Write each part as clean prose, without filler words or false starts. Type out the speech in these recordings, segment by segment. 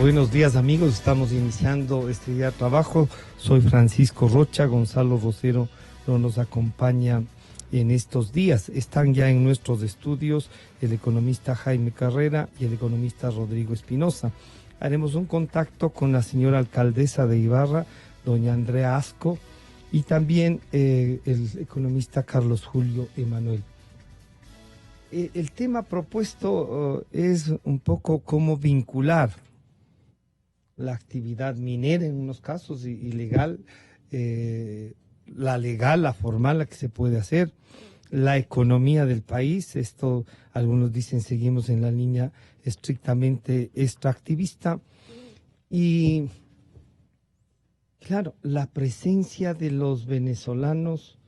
Buenos días amigos, estamos iniciando este día de trabajo. Soy Francisco Rocha, Gonzalo Rosero no nos acompaña en estos días. Están ya en nuestros estudios el economista Jaime Carrera y el economista Rodrigo Espinosa. Haremos un contacto con la señora alcaldesa de Ibarra, doña Andrea Asco, y también el economista Carlos Julio Emanuel. El tema propuesto es un poco cómo vincular la actividad minera en unos casos ilegal, la legal, la formal, la que se puede hacer, la economía del país. Esto, algunos dicen, seguimos en la línea estrictamente extractivista. Y claro, la presencia de los venezolanos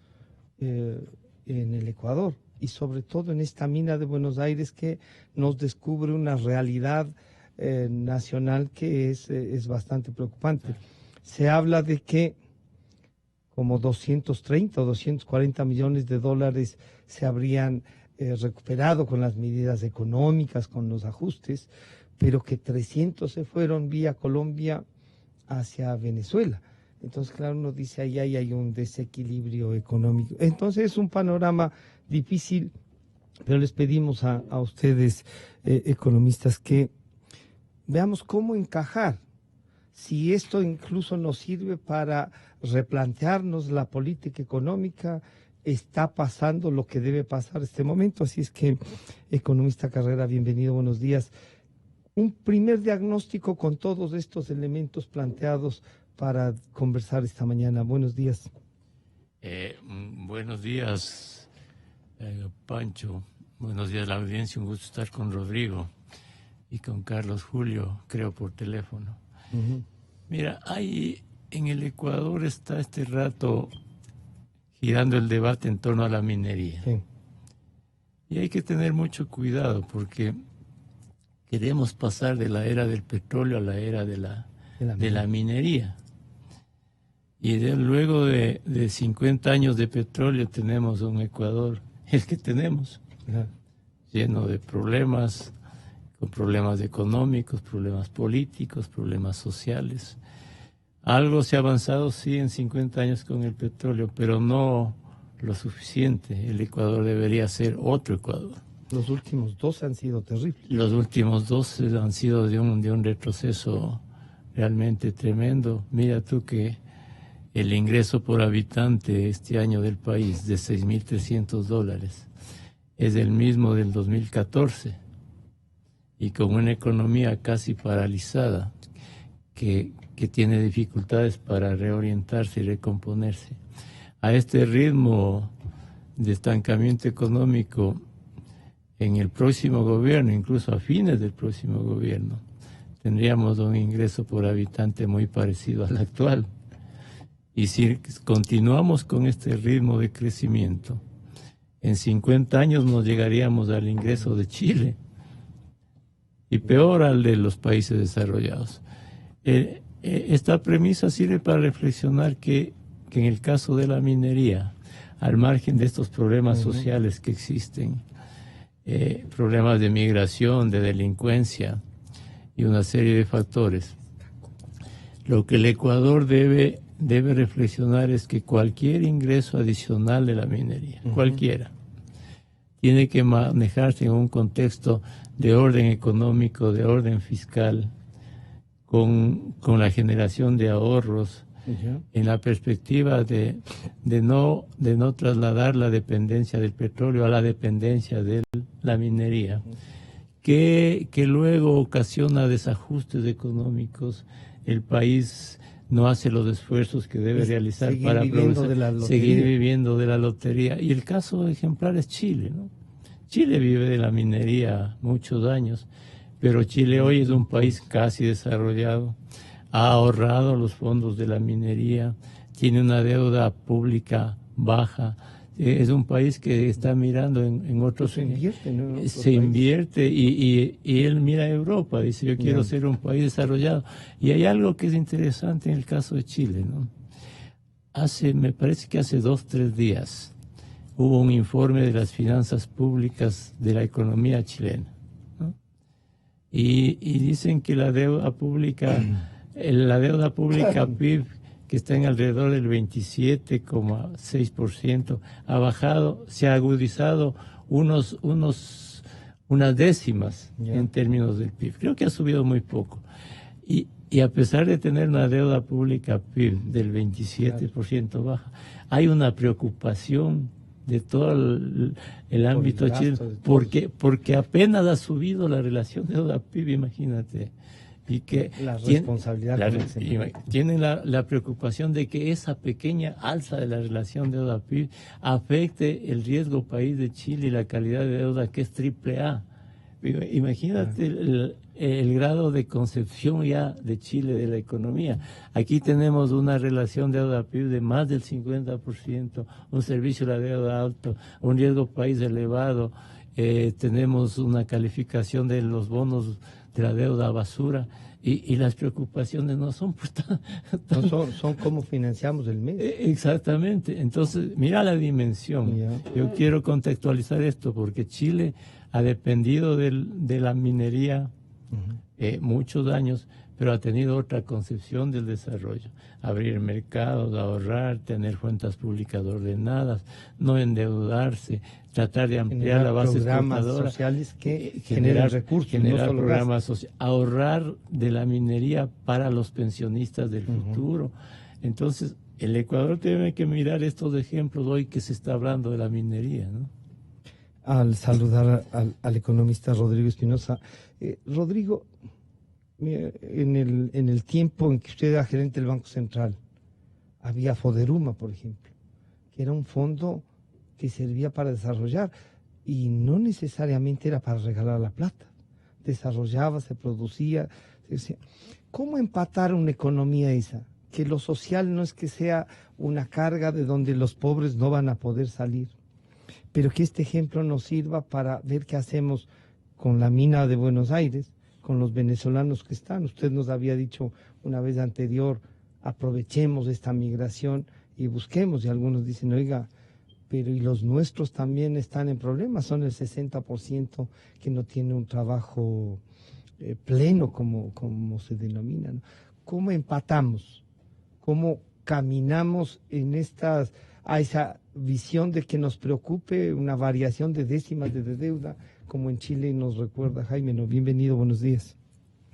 en el Ecuador y sobre todo en esta mina de Buenos Aires, que nos descubre una realidad nacional que es bastante preocupante. Se habla de que como 230 o 240 millones de dólares se habrían recuperado con las medidas económicas, con los ajustes, pero que 300 se fueron vía Colombia hacia Venezuela. Entonces, claro, uno dice, ahí hay un desequilibrio económico. Entonces, es un panorama difícil, pero les pedimos a ustedes, economistas, que veamos cómo encajar, si esto incluso nos sirve para replantearnos la política económica. Está pasando lo que debe pasar en este momento. Así es que, economista Carrera, bienvenido, buenos días. Un primer diagnóstico con todos estos elementos planteados para conversar esta mañana. Buenos días. Buenos días, Pancho. Buenos días a la audiencia. Un gusto estar con Rodrigo y con Carlos Julio, creo por teléfono. Mira, en el Ecuador está este rato girando el debate en torno a la minería. Sí. Y hay que tener mucho cuidado porque queremos pasar de la era del petróleo a la era de la minería. Y luego de 50 años de petróleo tenemos un Ecuador, el que tenemos, lleno de problemas, con problemas económicos, problemas políticos, problemas sociales. Algo se ha avanzado, sí, en 50 años con el petróleo, pero no lo suficiente. El Ecuador debería ser otro Ecuador. Los últimos 2 han sido terribles. Los últimos 2 han sido de un retroceso realmente tremendo. Mira tú que el ingreso por habitante este año del país de $6.300 es el mismo del 2014 y con una economía casi paralizada que tiene dificultades para reorientarse y recomponerse. A este ritmo de estancamiento económico en el próximo gobierno, incluso a fines del próximo gobierno, tendríamos un ingreso por habitante muy parecido al actual. Y si continuamos con este ritmo de crecimiento, en 50 años nos llegaríamos al ingreso de Chile y peor al de los países desarrollados. Esta premisa sirve para reflexionar que en el caso de la minería, al margen de estos problemas sociales que existen, problemas de migración, de delincuencia y una serie de factores, lo que el Ecuador debe reflexionar es que cualquier ingreso adicional de la minería, cualquiera, tiene que manejarse en un contexto de orden económico, de orden fiscal, con la generación de ahorros, en la perspectiva de no trasladar la dependencia del petróleo a la dependencia de la minería, que luego ocasiona desajustes económicos. El país no hace los esfuerzos que debe realizar para seguir viviendo de la lotería. Y el caso ejemplar es Chile, ¿no? Chile vive de la minería muchos años, pero Chile hoy es un país casi desarrollado, ha ahorrado los fondos de la minería, tiene una deuda pública baja, es un país que está mirando en otros... Se invierte, ¿no? Se invierte y él mira a Europa, dice, yo quiero ser un país desarrollado. Y hay algo que es interesante en el caso de Chile, ¿no? Me parece que hace 2 o 3 días hubo un informe de las finanzas públicas de la economía chilena, ¿no? y dicen que la deuda pública PIB, que está en alrededor del 27,6%, ha bajado, se ha agudizado unas décimas en términos del PIB. Creo que ha subido muy poco. Y a pesar de tener una deuda pública PIB del 27% baja, hay una preocupación de todo el ámbito chileno, porque apenas ha subido la relación deuda-PIB, imagínate. Y que la responsabilidad tienen la preocupación de que esa pequeña alza de la relación deuda-PIB afecte el riesgo país de Chile y la calidad de deuda, que es AAA. Imagínate el grado de concepción ya de Chile de la economía. Aquí tenemos una relación deuda-PIB de más del 50%, un servicio de la deuda alto, un riesgo país elevado, tenemos una calificación de los bonos de la deuda basura, y las preocupaciones no son pues, son cómo financiamos el mes. Exactamente. Entonces, mira la dimensión. Yo quiero contextualizar esto porque Chile ha dependido de la minería muchos años, pero ha tenido otra concepción del desarrollo: abrir mercados, ahorrar, tener cuentas públicas ordenadas, no endeudarse, tratar de ampliar la base exportadora, sociales que generan recursos, generar programas sociales, ahorrar de la minería para los pensionistas del futuro. Entonces, el Ecuador tiene que mirar estos ejemplos hoy que se está hablando de la minería, ¿no? Al saludar al economista Rodrigo Espinosa. Rodrigo, en el tiempo en que usted era gerente del Banco Central, había Foderuma, por ejemplo, que era un fondo que servía para desarrollar y no necesariamente era para regalar la plata. Desarrollaba, se producía. ¿Cómo empatar una economía esa? Que lo social no es que sea una carga de donde los pobres no van a poder salir, pero que este ejemplo nos sirva para ver qué hacemos con la mina de Buenos Aires, con los venezolanos que están. Usted nos había dicho una vez anterior, aprovechemos esta migración y busquemos, y algunos dicen, oiga, pero y los nuestros también están en problemas, son el 60% que no tiene un trabajo pleno, como se denomina, ¿no? ¿Cómo empatamos? ¿Cómo caminamos en a esa visión de que nos preocupe una variación de décimas de deuda, como en Chile nos recuerda Jaime? No, bienvenido, buenos días.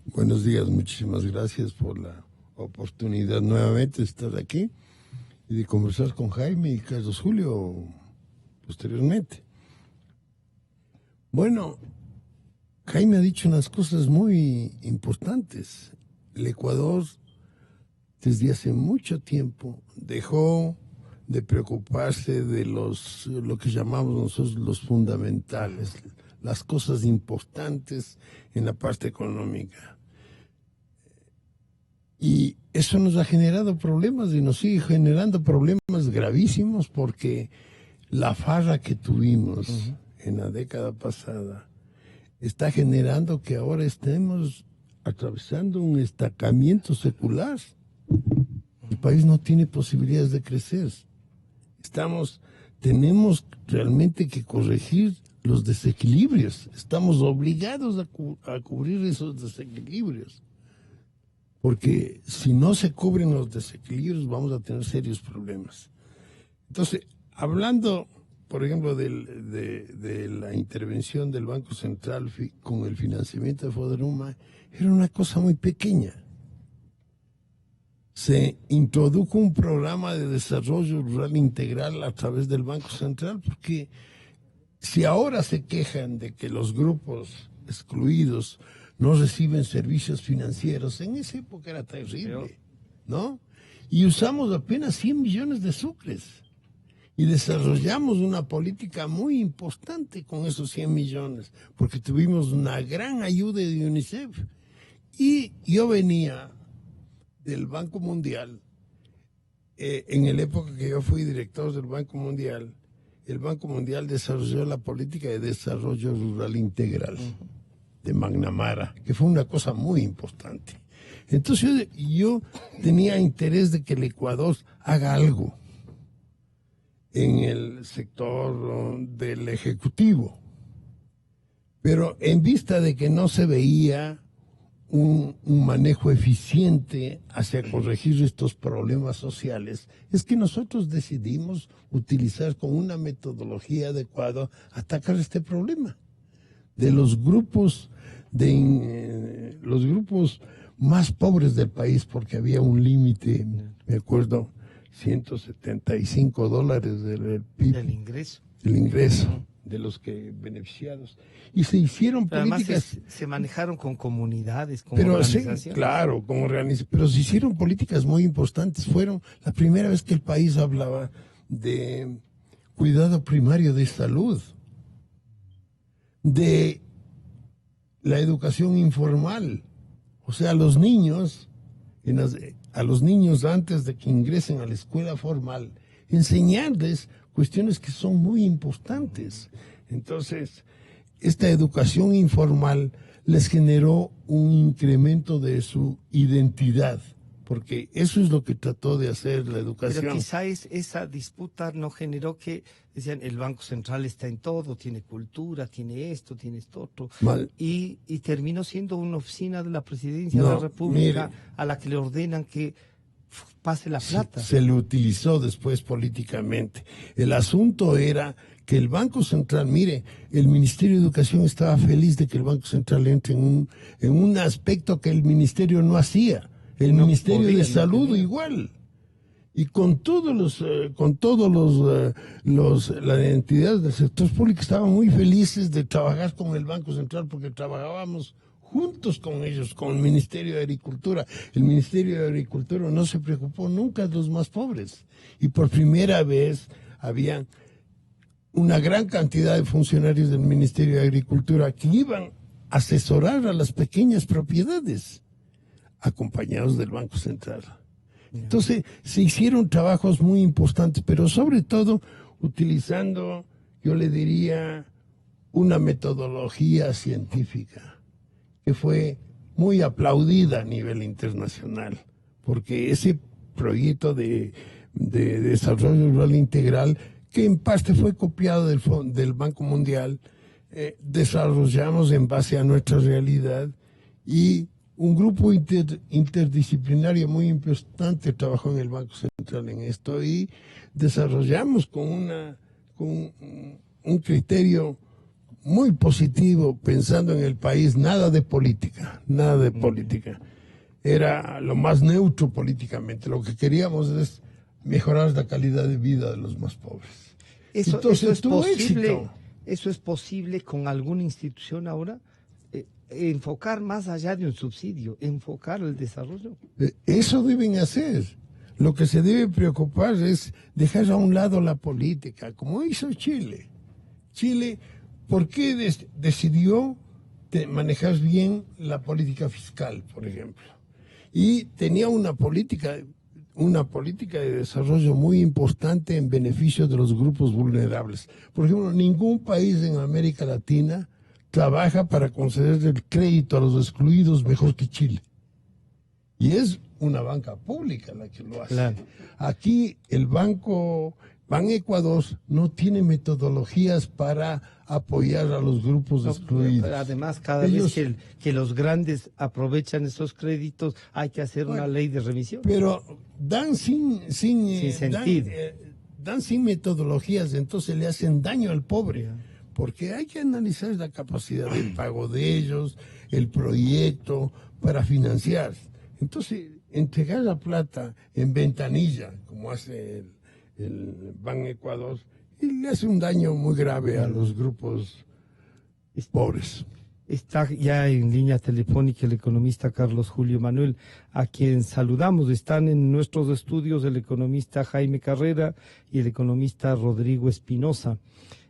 Buenos días, muchísimas gracias por la oportunidad nuevamente de estar aquí y de conversar con Jaime y Carlos Julio posteriormente. Bueno, Jaime ha dicho unas cosas muy importantes. El Ecuador desde hace mucho tiempo dejó de preocuparse de lo que llamamos nosotros los fundamentales, las cosas importantes en la parte económica. Y eso nos ha generado problemas y nos sigue generando problemas gravísimos, porque la farra que tuvimos en la década pasada está generando que ahora estemos atravesando un estancamiento secular. El país no tiene posibilidades de crecer. Tenemos realmente que corregir los desequilibrios. Estamos obligados a cubrir esos desequilibrios. Porque si no se cubren los desequilibrios, vamos a tener serios problemas. Entonces, hablando, por ejemplo, de la intervención del Banco Central con el financiamiento de Foderuma, era una cosa muy pequeña. Se introdujo un programa de desarrollo rural integral a través del Banco Central, porque si ahora se quejan de que los grupos excluidos no reciben servicios financieros, en esa época era terrible, ¿no? Y usamos apenas 100 millones de sucres y desarrollamos una política muy importante con esos 100 millones, porque tuvimos una gran ayuda de UNICEF. Y yo venía del Banco Mundial, en la época que yo fui director del Banco Mundial, el Banco Mundial desarrolló la política de desarrollo rural integral de McNamara, que fue una cosa muy importante. Entonces yo tenía interés de que el Ecuador haga algo en el sector del ejecutivo, Pero en vista de que no se veía un manejo eficiente hacia corregir estos problemas sociales, es que nosotros decidimos utilizar con una metodología adecuada atacar este problema de los grupos los grupos más pobres del país, porque había un límite, me acuerdo, $175 del PIB, del ingreso de los que beneficiados, y se hicieron pero políticas. Además se manejaron con comunidades, con Pero organizaciones. sí, claro, pero se hicieron políticas muy importantes. Fueron la primera vez que el país hablaba de cuidado primario de salud, de la educación informal, o sea, a los niños antes de que ingresen a la escuela formal, enseñarles cuestiones que son muy importantes. Entonces, esta educación informal les generó un incremento de su identidad, porque eso es lo que trató de hacer la educación. Pero quizá esa disputa no generó que, decían, el Banco Central está en todo, tiene cultura, tiene esto otro, y terminó siendo una oficina de la Presidencia de la República a la que le ordenan que pase la plata. Se le utilizó después políticamente. El asunto era que el Banco Central, mire, el Ministerio de Educación estaba feliz de que el Banco Central entre en un aspecto que el Ministerio no hacía. El Ministerio de Salud igual. Y con todos las entidades del sector público estaban muy felices de trabajar con el Banco Central, porque trabajábamos juntos con ellos, con el Ministerio de Agricultura. El Ministerio de Agricultura no se preocupó nunca de los más pobres. Y por primera vez había una gran cantidad de funcionarios del Ministerio de Agricultura que iban a asesorar a las pequeñas propiedades, acompañados del Banco Central. Entonces, se hicieron trabajos muy importantes, pero sobre todo utilizando, yo le diría, una metodología científica que fue muy aplaudida a nivel internacional, porque ese proyecto de desarrollo rural integral, que en parte fue copiado del Banco Mundial, desarrollamos en base a nuestra realidad, y un grupo interdisciplinario muy importante trabajó en el Banco Central en esto, y desarrollamos con un criterio muy positivo, pensando en el país, nada de política. Era lo más neutro políticamente. Lo que queríamos es mejorar la calidad de vida de los más pobres. Eso es posible con alguna institución ahora. Enfocar más allá de un subsidio, enfocar el desarrollo. Eso deben hacer. Lo que se debe preocupar es dejar a un lado la política, como hizo Chile. Chile, ¿por qué decidió manejar bien la política fiscal, por ejemplo? Y tenía una política de desarrollo muy importante en beneficio de los grupos vulnerables. Por ejemplo, ningún país en América Latina trabaja para conceder el crédito a los excluidos mejor que Chile. Y es una banca pública la que lo hace. Claro. Aquí el Ban Ecuador no tiene metodologías para apoyar a los grupos excluidos. Además, cada vez que los grandes aprovechan esos créditos, hay que hacer una ley de revisión. Pero dan sin sentido. Dan sin metodologías, entonces le hacen daño al pobre. Porque hay que analizar la capacidad de pago de ellos, el proyecto para financiar. Entonces, entregar la plata en ventanilla, como hace el Ban Ecuador, y le hace un daño muy grave a los grupos pobres. Está ya en línea telefónica el economista Carlos Julio Manuel, a quien saludamos. Están en nuestros estudios el economista Jaime Carrera y el economista Rodrigo Espinosa.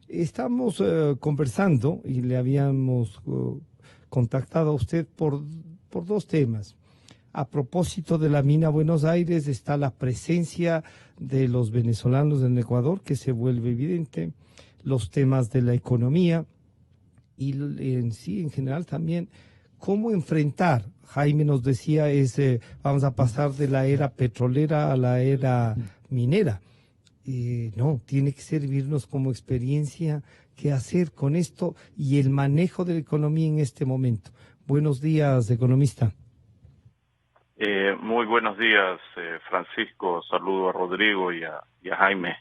Estamos conversando y le habíamos contactado a usted por dos temas. A propósito de la mina Buenos Aires, está la presencia de los venezolanos en Ecuador, que se vuelve evidente, los temas de la economía y en general también cómo enfrentar. Jaime nos decía, vamos a pasar de la era petrolera a la era minera. no, tiene que servirnos como experiencia qué hacer con esto y el manejo de la economía en este momento. Buenos días, economista. Muy buenos días, Francisco. Saludo a Rodrigo y a Jaime.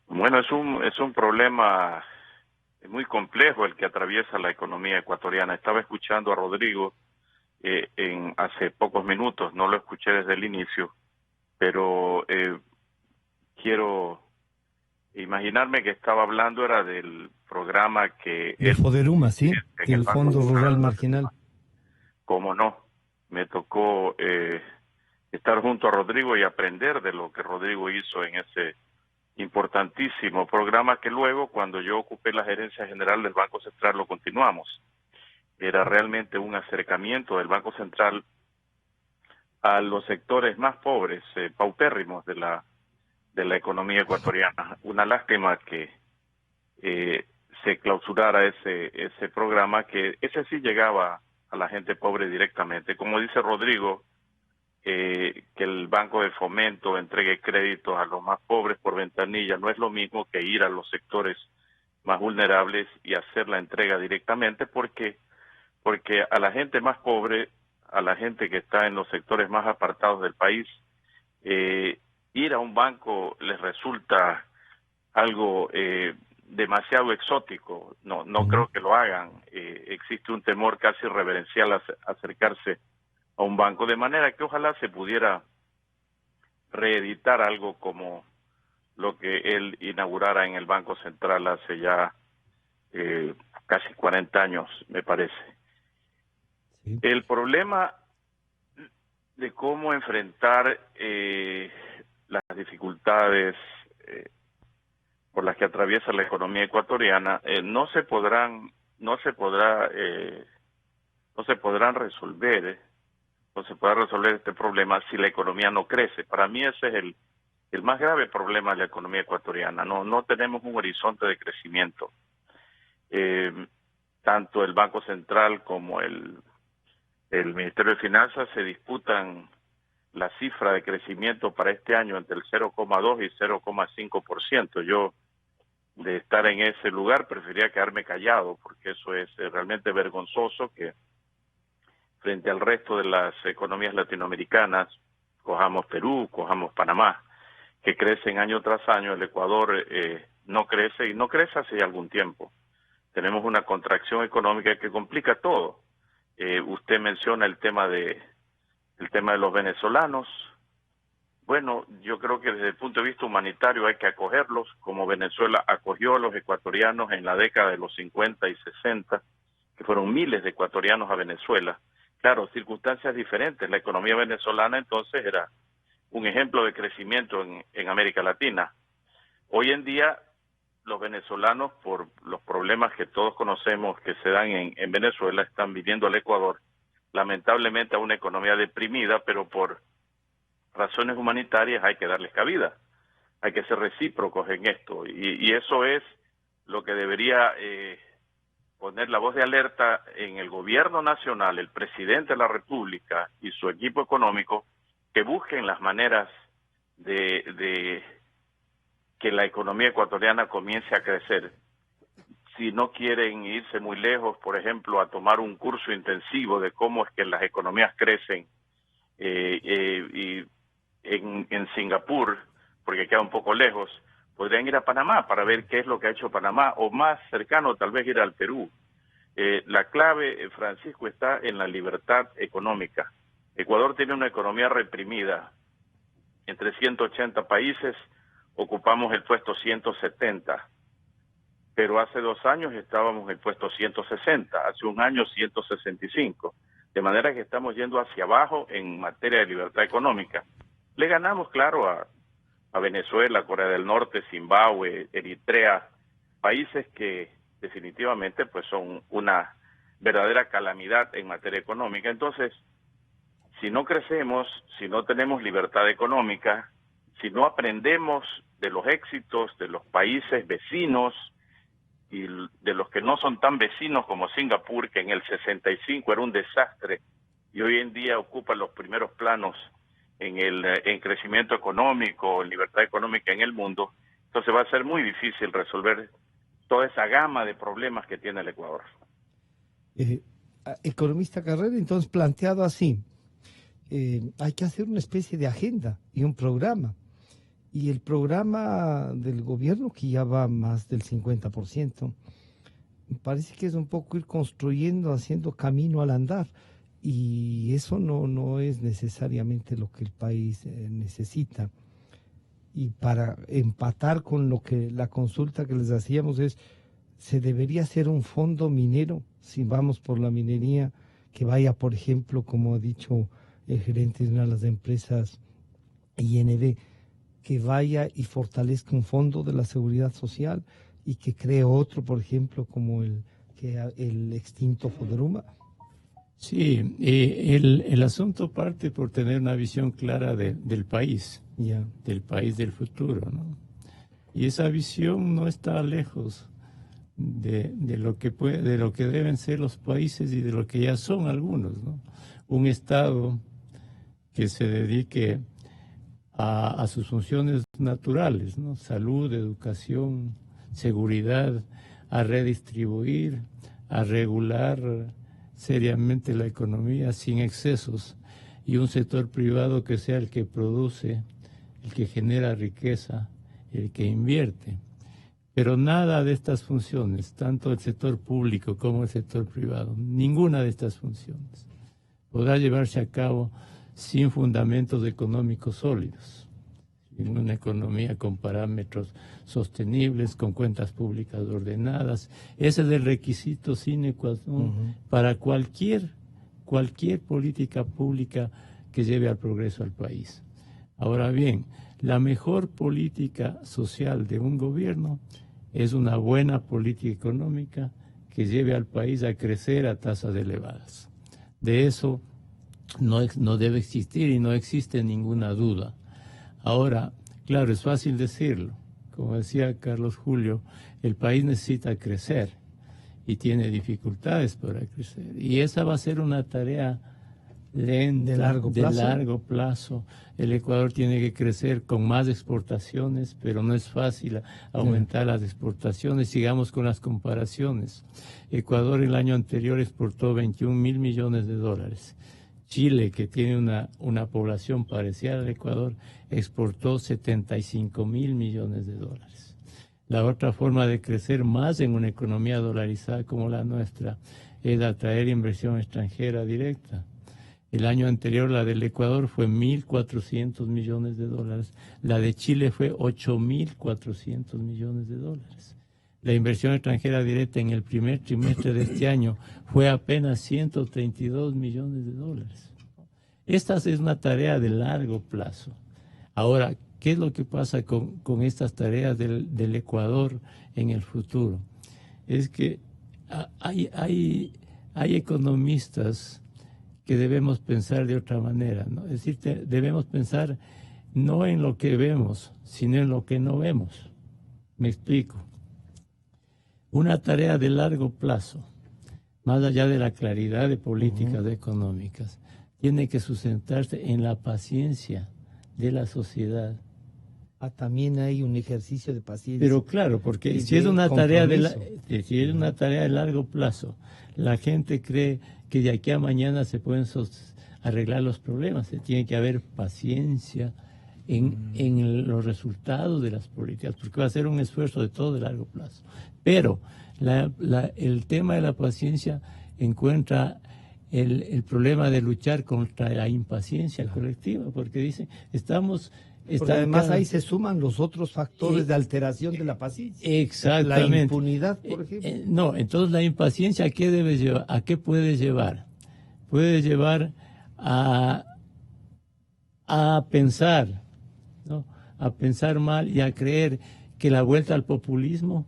Bueno, es un problema muy complejo el que atraviesa la economía ecuatoriana. Estaba escuchando a Rodrigo hace pocos minutos, no lo escuché desde el inicio, pero quiero imaginarme que estaba hablando era del programa que... El Foderuma, sí, del Fondo Rural Marginal. ¿Cómo no? Me tocó estar junto a Rodrigo y aprender de lo que Rodrigo hizo en ese importantísimo programa que luego, cuando yo ocupé la gerencia general del Banco Central, lo continuamos. Era realmente un acercamiento del Banco Central a los sectores más pobres, paupérrimos de la economía ecuatoriana. Una lástima que se clausurara ese programa, que ese sí llegaba a la gente pobre directamente. Como dice Rodrigo, que el Banco de Fomento entregue créditos a los más pobres por ventanilla no es lo mismo que ir a los sectores más vulnerables y hacer la entrega directamente, porque a la gente más pobre, a la gente que está en los sectores más apartados del país, ir a un banco les resulta algo demasiado exótico. No creo que lo hagan. Existe un temor casi reverencial a acercarse a un banco, de manera que ojalá se pudiera reeditar algo como lo que él inaugurara en el Banco Central hace ya casi 40 años, me parece. Sí. El problema de cómo enfrentar las dificultades por las que atraviesa la economía ecuatoriana no se podrán resolver este problema si la economía no crece. Para mí ese es el más grave problema de la economía ecuatoriana. No tenemos un horizonte de crecimiento. Tanto el Banco Central como el Ministerio de Finanzas se disputan la cifra de crecimiento para este año entre el 0,2 y 0,5%. Yo, de estar en ese lugar, preferiría quedarme callado, porque eso es realmente vergonzoso que frente al resto de las economías latinoamericanas, cojamos Perú, cojamos Panamá, que crecen año tras año, el Ecuador no crece, y no crece hace ya algún tiempo. Tenemos una contracción económica que complica todo. Usted menciona el tema de los venezolanos. Bueno, yo creo que desde el punto de vista humanitario hay que acogerlos, como Venezuela acogió a los ecuatorianos en la década de los 50 y 60, que fueron miles de ecuatorianos a Venezuela. Claro, circunstancias diferentes. La economía venezolana entonces era un ejemplo de crecimiento en América Latina. Hoy en día, los venezolanos, por los problemas que todos conocemos que se dan en Venezuela, están viniendo al Ecuador, lamentablemente a una economía deprimida, pero por razones humanitarias hay que darles cabida. Hay que ser recíprocos en esto. Y eso es lo que debería poner la voz de alerta en el gobierno nacional, el presidente de la República y su equipo económico, que busquen las maneras de que la economía ecuatoriana comience a crecer. Si no quieren irse muy lejos, por ejemplo, a tomar un curso intensivo de cómo es que las economías crecen y en Singapur, porque queda un poco lejos, podrían ir a Panamá para ver qué es lo que ha hecho Panamá, o más cercano tal vez ir al Perú. La clave, Francisco, está en la libertad económica. Ecuador tiene una economía reprimida. Entre 180 países ocupamos el puesto 170, pero hace 2 años estábamos en el puesto 160, hace un año 165, de manera que estamos yendo hacia abajo en materia de libertad económica. Le ganamos, claro, a Venezuela, Corea del Norte, Zimbabue, Eritrea, países que definitivamente pues son una verdadera calamidad en materia económica. Entonces, si no crecemos, si no tenemos libertad económica, si no aprendemos de los éxitos de los países vecinos y de los que no son tan vecinos como Singapur, que en el 65 era un desastre y hoy en día ocupa los primeros planos en crecimiento económico, en libertad económica en el mundo. Entonces va a ser muy difícil resolver toda esa gama de problemas que tiene el Ecuador. Economista Carrera, entonces planteado así, hay que hacer una especie de agenda y un programa. Y el programa del gobierno, que ya va más del 50%, me parece que es un poco ir construyendo, haciendo camino al andar. Y eso no es necesariamente lo que el país necesita. Y para empatar con lo que la consulta que les hacíamos es, ¿se debería hacer un fondo minero, si vamos por la minería, que vaya, por ejemplo, como ha dicho el gerente de una de las empresas INB, que vaya y fortalezca un fondo de la seguridad social y que cree otro, por ejemplo, como el extinto Foderuma? Sí, el asunto parte por tener una visión clara del país, del país del futuro, ¿no? Y esa visión no está lejos de lo que deben ser los países y de lo que ya son algunos, ¿no? Un Estado que se dedique a sus funciones naturales, ¿no? Salud, educación, seguridad, a redistribuir, a regular seriamente la economía sin excesos, y un sector privado que sea el que produce, el que genera riqueza, el que invierte. Pero nada de estas funciones, tanto el sector público como el sector privado, ninguna de estas funciones podrá llevarse a cabo sin fundamentos económicos sólidos, en una economía con parámetros sostenibles, con cuentas públicas ordenadas. Ese es el requisito sine qua non para cualquier política pública que lleve al progreso al país. Ahora bien, la mejor política social de un gobierno es una buena política económica que lleve al país a crecer a tasas elevadas. De eso no debe existir y no existe ninguna duda. Ahora, claro, es fácil decirlo. Como decía Carlos Julio, el país necesita crecer y tiene dificultades para crecer. Y esa va a ser una tarea lenta, de largo plazo. El Ecuador tiene que crecer con más exportaciones, pero no es fácil aumentar las exportaciones. Sigamos con las comparaciones. Ecuador el año anterior exportó 21.000 millones de dólares. Chile, que tiene una población parecida al Ecuador, exportó 75.000 millones de dólares. La otra forma de crecer más en una economía dolarizada como la nuestra es atraer inversión extranjera directa. El año anterior la del Ecuador fue 1.400 millones de dólares, la de Chile fue 8.400 millones de dólares. La inversión extranjera directa en el primer trimestre de este año fue apenas 132 millones de dólares. Esta es una tarea de largo plazo. Ahora, ¿qué es lo que pasa con estas tareas del Ecuador en el futuro? Es que hay economistas que debemos pensar de otra manera, ¿no? Es decir, debemos pensar no en lo que vemos, sino en lo que no vemos. Me explico. Una tarea de largo plazo, más allá de la claridad de políticas económicas, tiene que sustentarse en la paciencia de la sociedad. También hay un ejercicio de paciencia. Pero claro, porque si es una tarea de largo plazo, la gente cree que de aquí a mañana se pueden arreglar los problemas. Tiene que haber paciencia en los resultados de las políticas, porque va a ser un esfuerzo de todo de largo plazo. Pero el tema de la paciencia encuentra el problema de luchar contra la impaciencia colectiva, porque dicen, porque además ahí se suman los otros factores de alteración de la paciencia. Exactamente. La impunidad, por ejemplo. No, entonces la impaciencia, ¿a qué debe llevar? ¿A qué puede llevar? Puede llevar a pensar, ¿no? A pensar mal y a creer que la vuelta al populismo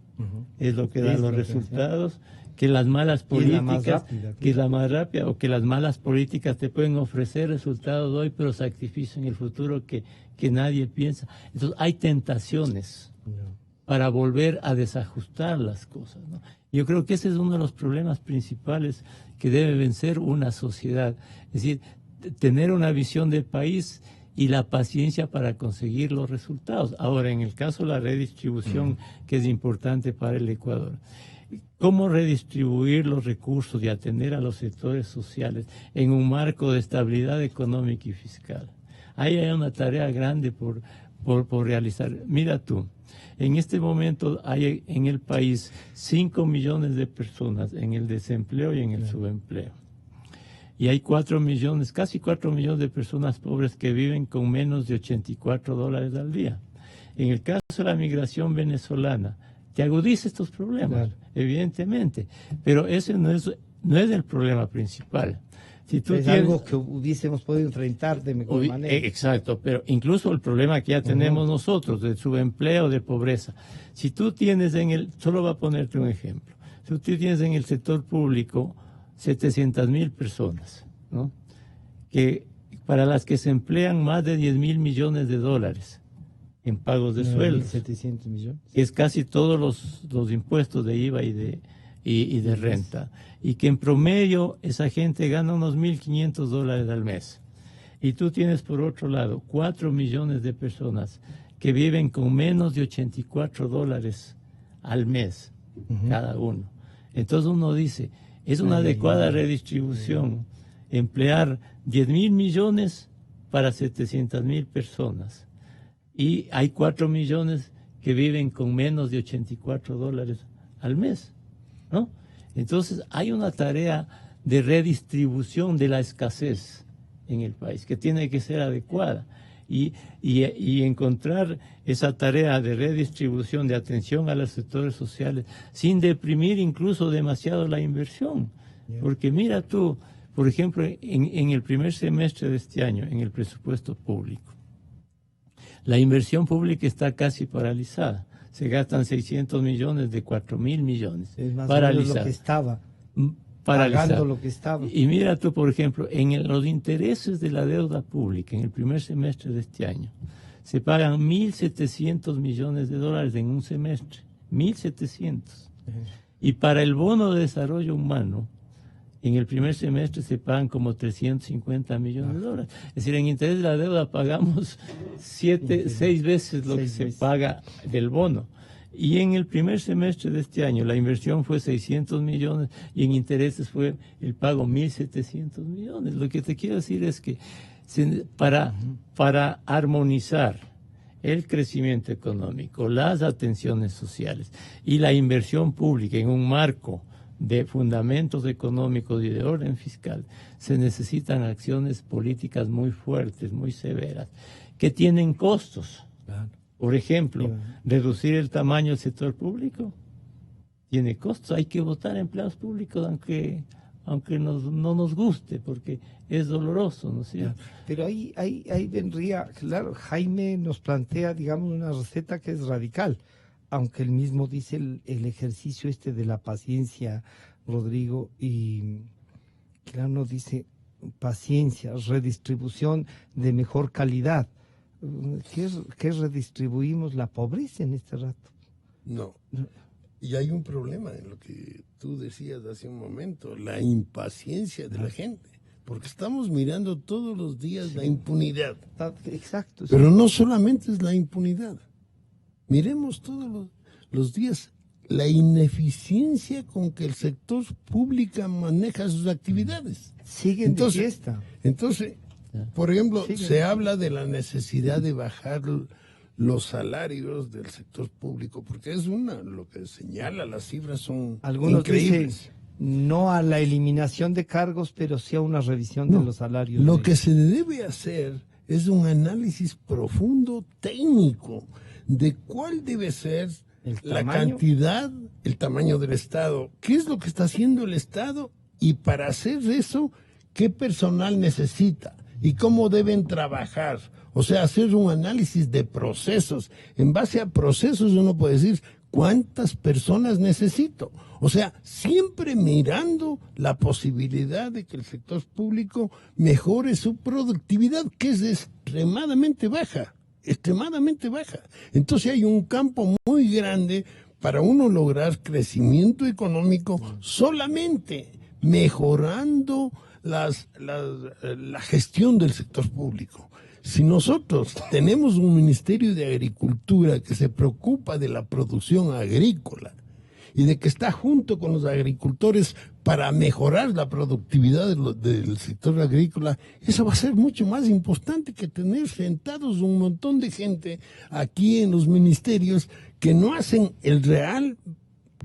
es lo que da los resultados, que las malas políticas, que es la más rápida, o que las malas políticas te pueden ofrecer resultados hoy, pero sacrificio en el futuro que nadie piensa. Entonces hay tentaciones para volver a desajustar las cosas, ¿no? Yo creo que ese es uno de los problemas principales que debe vencer una sociedad. Es decir, tener una visión del país y la paciencia para conseguir los resultados. Ahora, en el caso de la redistribución, que es importante para el Ecuador, ¿cómo redistribuir los recursos y atender a los sectores sociales en un marco de estabilidad económica y fiscal? Ahí hay una tarea grande por realizar. Mira tú, en este momento hay en el país 5 millones de personas en el desempleo y en el subempleo. Y hay 4 millones, casi 4 millones de personas pobres que viven con menos de $84 al día. En el caso de la migración venezolana, te agudiza estos problemas, evidentemente, pero ese no es el problema principal. Si tú es algo que hubiésemos podido enfrentar de mejor manera. Exacto, pero incluso el problema que ya tenemos nosotros, de subempleo, de pobreza. Si tú tienes solo voy a ponerte un ejemplo, si tú tienes en el sector público 700,000 personas, ¿no?, que para las que se emplean más de 10,000 millones de dólares en pagos de sueldos, 700 millones. Es casi todos los impuestos de IVA y de renta, y que en promedio esa gente gana unos $1,500 al mes. Y tú tienes por otro lado 4 millones de personas que viven con menos de $84 al mes cada uno. Entonces uno dice, es una adecuada redistribución emplear 10,000 millones para 700,000 personas. Y hay 4 millones que viven con menos de $84 al mes, ¿no? Entonces hay una tarea de redistribución de la escasez en el país que tiene que ser adecuada. Y encontrar esa tarea de redistribución, de atención a los sectores sociales, sin deprimir incluso demasiado la inversión. Porque mira tú, por ejemplo, en el primer semestre de este año, en el presupuesto público, la inversión pública está casi paralizada. Se gastan 600 millones de 4,000 millones. Es más paralizada. o menos lo que estaba. Paralizada. Pagando lo que estaba. Y mira tú, por ejemplo, en los intereses de la deuda pública, en el primer semestre de este año, se pagan 1.700 millones de dólares en un semestre. 1.700. Y para el bono de desarrollo humano, en el primer semestre se pagan como 350 millones de dólares. Es decir, en interés de la deuda pagamos 6 veces lo que se paga del bono. Y en el primer semestre de este año la inversión fue 600 millones y en intereses fue el pago 1.700 millones. Lo que te quiero decir es que para armonizar el crecimiento económico, las atenciones sociales y la inversión pública en un marco de fundamentos económicos y de orden fiscal, se necesitan acciones políticas muy fuertes, muy severas, que tienen costos. Claro. Por ejemplo, reducir el tamaño del sector público tiene costos. Hay que votar empleados públicos aunque no nos guste, porque es doloroso, ¿no es cierto? Pero ahí vendría, claro, Jaime nos plantea, digamos, una receta que es radical, aunque él mismo dice el ejercicio de la paciencia, Rodrigo, y claro, nos dice paciencia, redistribución de mejor calidad. ¿Qué redistribuimos? La pobreza en este rato. No. Y hay un problema en lo que tú decías hace un momento, la impaciencia de la gente, porque estamos mirando todos los días la impunidad. Exacto. Pero no solamente es la impunidad. Miremos todos los días la ineficiencia con que el sector público maneja sus actividades. Siguen de fiesta. Entonces, por ejemplo, se habla de la necesidad de bajar los salarios del sector público, porque es lo que señala, las cifras son algunos increíbles. Dicen, no a la eliminación de cargos, pero sí a una revisión de los salarios. Lo que se debe hacer es un análisis profundo, técnico, de cuál debe ser la cantidad, el tamaño del Estado, qué es lo que está haciendo el Estado, y para hacer eso, qué personal necesita y cómo deben trabajar. O sea, hacer un análisis de procesos. En base a procesos uno puede decir cuántas personas necesito. O sea, siempre mirando la posibilidad de que el sector público mejore su productividad, que es extremadamente baja. Entonces hay un campo muy grande para uno lograr crecimiento económico solamente mejorando la gestión del sector público. Si nosotros tenemos un Ministerio de Agricultura que se preocupa de la producción agrícola y de que está junto con los agricultores para mejorar la productividad del sector agrícola, eso va a ser mucho más importante que tener sentados un montón de gente aquí en los ministerios que no hacen el real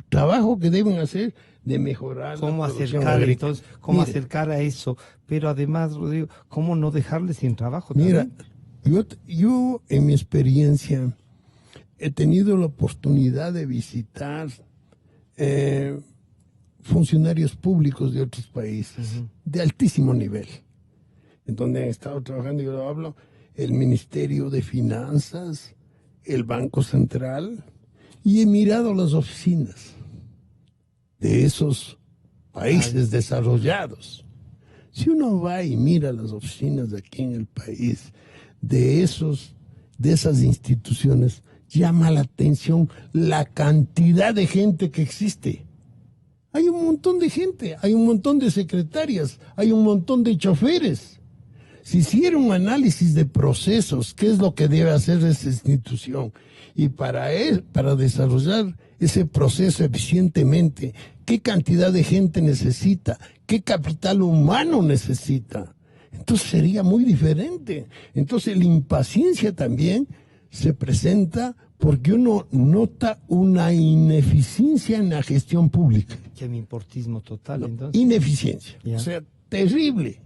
trabajo que deben hacer de mejorar cómo la producción acercar agrícola. entonces, cómo Mire, acercar a eso, pero además, Rodrigo, cómo no dejarles sin trabajo mira, también. yo en mi experiencia he tenido la oportunidad de visitar funcionarios públicos de otros países de altísimo nivel, en donde han estado trabajando, yo hablo, el Ministerio de Finanzas, el Banco Central, y he mirado las oficinas de esos países desarrollados. Si uno va y mira las oficinas de aquí en el país, de esas instituciones, llama la atención la cantidad de gente que existe. Hay un montón de gente, hay un montón de secretarias, hay un montón de choferes. Si hiciera un análisis de procesos, qué es lo que debe hacer esa institución, y para desarrollar ese proceso eficientemente, qué cantidad de gente necesita, qué capital humano necesita, entonces sería muy diferente. Entonces la impaciencia también se presenta porque uno nota una ineficiencia en la gestión pública. Que mi importismo total, entonces. Ineficiencia, Ya. o sea, terrible.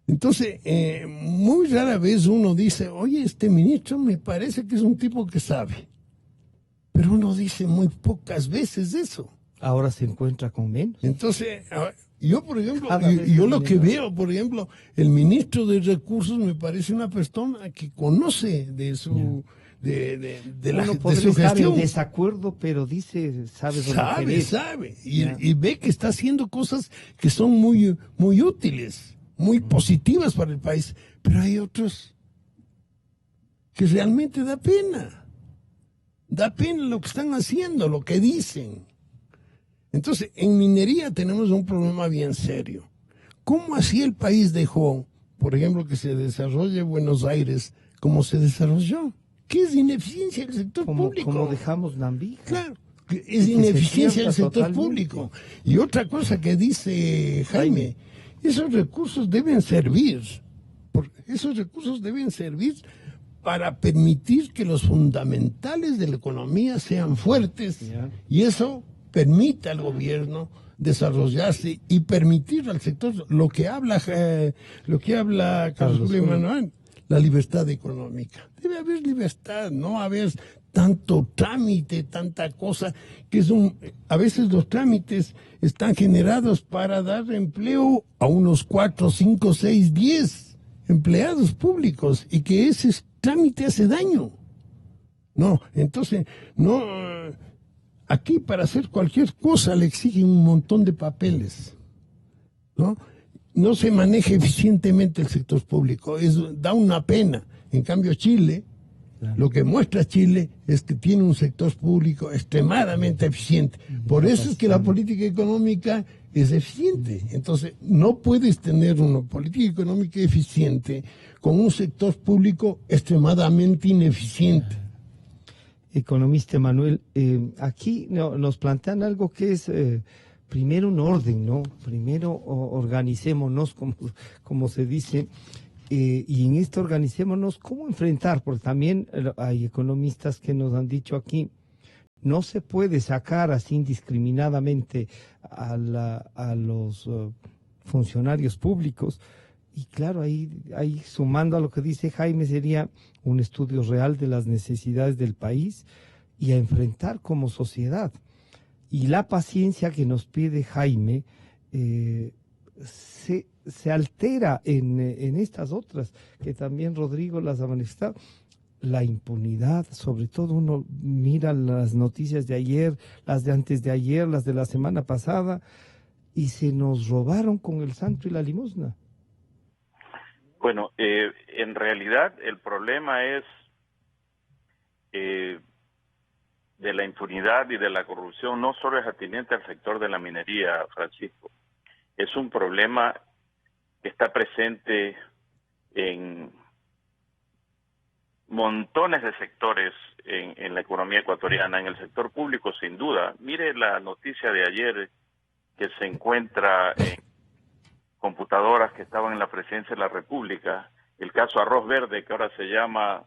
Entonces, muy rara vez uno dice, oye, este ministro me parece que es un tipo que sabe. Pero uno dice muy pocas veces eso. Ahora se encuentra con menos. Entonces, yo, por ejemplo, Cada vez yo lo que menos. veo, por ejemplo, el ministro de Recursos me parece una persona que conoce de su, de Uno de podría su estar en gestión. desacuerdo, pero dice, sabe dónde querer. Sabe. Ya. Y ve que está haciendo cosas que son muy, muy útiles, muy positivas para el país. Pero hay otros que realmente da pena. Da pena lo que están haciendo, lo que dicen. Entonces, en minería tenemos un problema bien serio. ¿Cómo así el país dejó, por ejemplo, que se desarrolle Buenos Aires como se desarrolló? ¿Qué es ineficiencia del sector público? Como dejamos Nambija. Claro, que Y es que ineficiencia se del sector pierda público. Y otra cosa que dice Jaime, esos recursos deben servir, esos recursos deben servir para permitir que los fundamentales de la economía sean fuertes, Ya. y eso permite al gobierno desarrollarse y permitir al sector lo que habla Carlos Julio Manuel, la libertad económica. Debe haber libertad, no haber tanto trámite, tanta cosa, que a veces los trámites están generados para dar empleo a unos 4, 5, 6, 10 empleados públicos, y que ese trámite hace daño. No, entonces, no, aquí para hacer cualquier cosa le exigen un montón de papeles, ¿no? No se maneja eficientemente el sector público, da una pena. En cambio, Chile, lo que muestra Chile es que tiene un sector público extremadamente eficiente. Por eso es que la política económica es eficiente. Entonces, no puedes tener una política económica eficiente con un sector público extremadamente ineficiente. Economista Manuel, aquí nos plantean algo que es primero un orden, ¿no? Primero organicémonos, como se dice, y en esto organicémonos, ¿cómo enfrentar? Porque también hay economistas que nos han dicho aquí, no se puede sacar así indiscriminadamente a los funcionarios públicos. Y claro, ahí sumando a lo que dice Jaime, sería un estudio real de las necesidades del país y a enfrentar como sociedad. Y la paciencia que nos pide Jaime se altera en estas otras, que también Rodrigo las ha manifestado. La impunidad, sobre todo uno mira las noticias de ayer, las de antes de ayer, las de la semana pasada, y se nos robaron con el santo y la limosna. Bueno, en realidad el problema es de la impunidad y de la corrupción no solo es atinente al sector de la minería, Francisco. Es un problema que está presente en montones de sectores en la economía ecuatoriana, en el sector público sin duda. Mire la noticia de ayer que se encuentra en computadoras que estaban en la Presidencia de la República, el caso Arroz Verde, que ahora se llama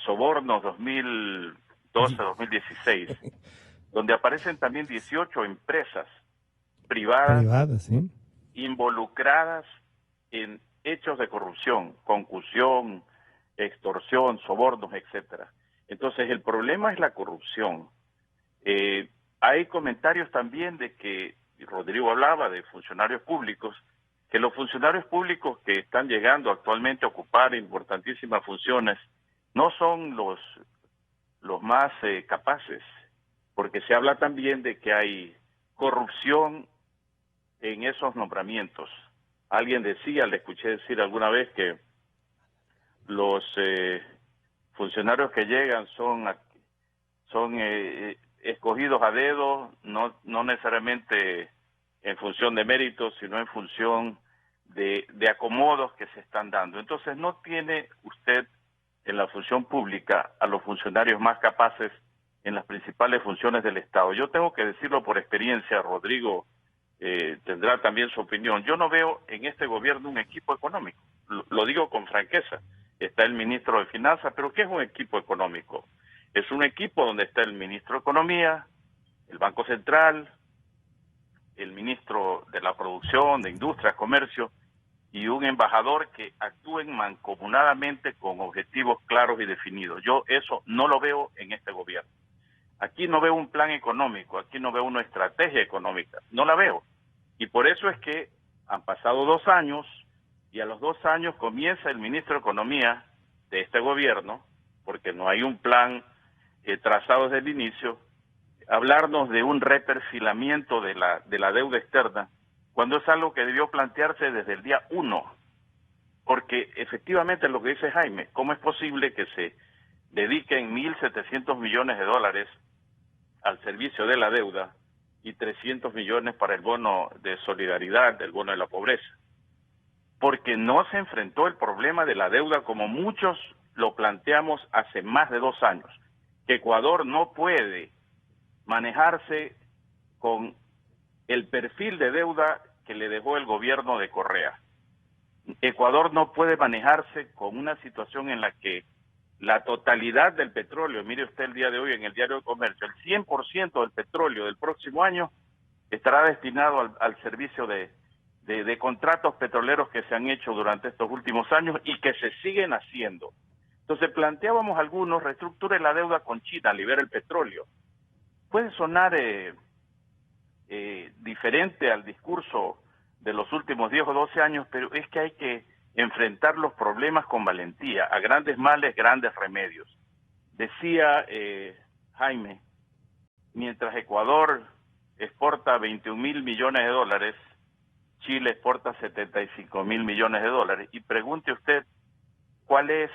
Sobornos 2012-2016, donde aparecen también 18 empresas privadas, ¿sí? Involucradas en hechos de corrupción, concusión, extorsión, sobornos, etcétera. Entonces, el problema es la corrupción. Hay comentarios también de que, y Rodrigo hablaba de funcionarios públicos, que los funcionarios públicos que están llegando actualmente a ocupar importantísimas funciones no son los más capaces, porque se habla también de que hay corrupción en esos nombramientos. Alguien decía, le escuché decir alguna vez que los funcionarios que llegan son escogidos a dedo, no necesariamente en función de méritos, sino en función de acomodos que se están dando. Entonces no tiene usted en la función pública a los funcionarios más capaces en las principales funciones del Estado. Yo tengo que decirlo por experiencia, Rodrigo tendrá también su opinión. Yo no veo en este gobierno un equipo económico, lo digo con franqueza. Está el ministro de Finanzas, pero ¿qué es un equipo económico? Es un equipo donde está el ministro de Economía, el Banco Central, el ministro de la Producción, de Industria, Comercio, y un embajador que actúen mancomunadamente con objetivos claros y definidos. Yo eso no lo veo en este gobierno. Aquí no veo un plan económico, aquí no veo una estrategia económica, no la veo. Y por eso es que han pasado 2 años y a los 2 años comienza el ministro de Economía de este gobierno, porque no hay un plan trazado desde el inicio, hablarnos de un reperfilamiento de la deuda externa, cuando es algo que debió plantearse desde el día 1. Porque efectivamente lo que dice Jaime, ¿cómo es posible que se dediquen 1.700 millones de dólares al servicio de la deuda y 300 millones para el bono de solidaridad, el bono de la pobreza? Porque no se enfrentó el problema de la deuda como muchos lo planteamos hace más de 2 años, que Ecuador no puede manejarse con el perfil de deuda que le dejó el gobierno de Correa. Ecuador no puede manejarse con una situación en la que la totalidad del petróleo, mire usted el día de hoy en el Diario de Comercio, el 100% del petróleo del próximo año estará destinado al servicio de contratos petroleros que se han hecho durante estos últimos años y que se siguen haciendo. Entonces planteábamos algunos, reestructure la deuda con China, libere el petróleo. Puede sonar diferente al discurso de los últimos 10 o 12 años, pero es que hay que enfrentar los problemas con valentía, a grandes males, grandes remedios. Decía Jaime, mientras Ecuador exporta 21.000 millones de dólares, Chile exporta 75.000 millones de dólares. Y pregunte usted cuál es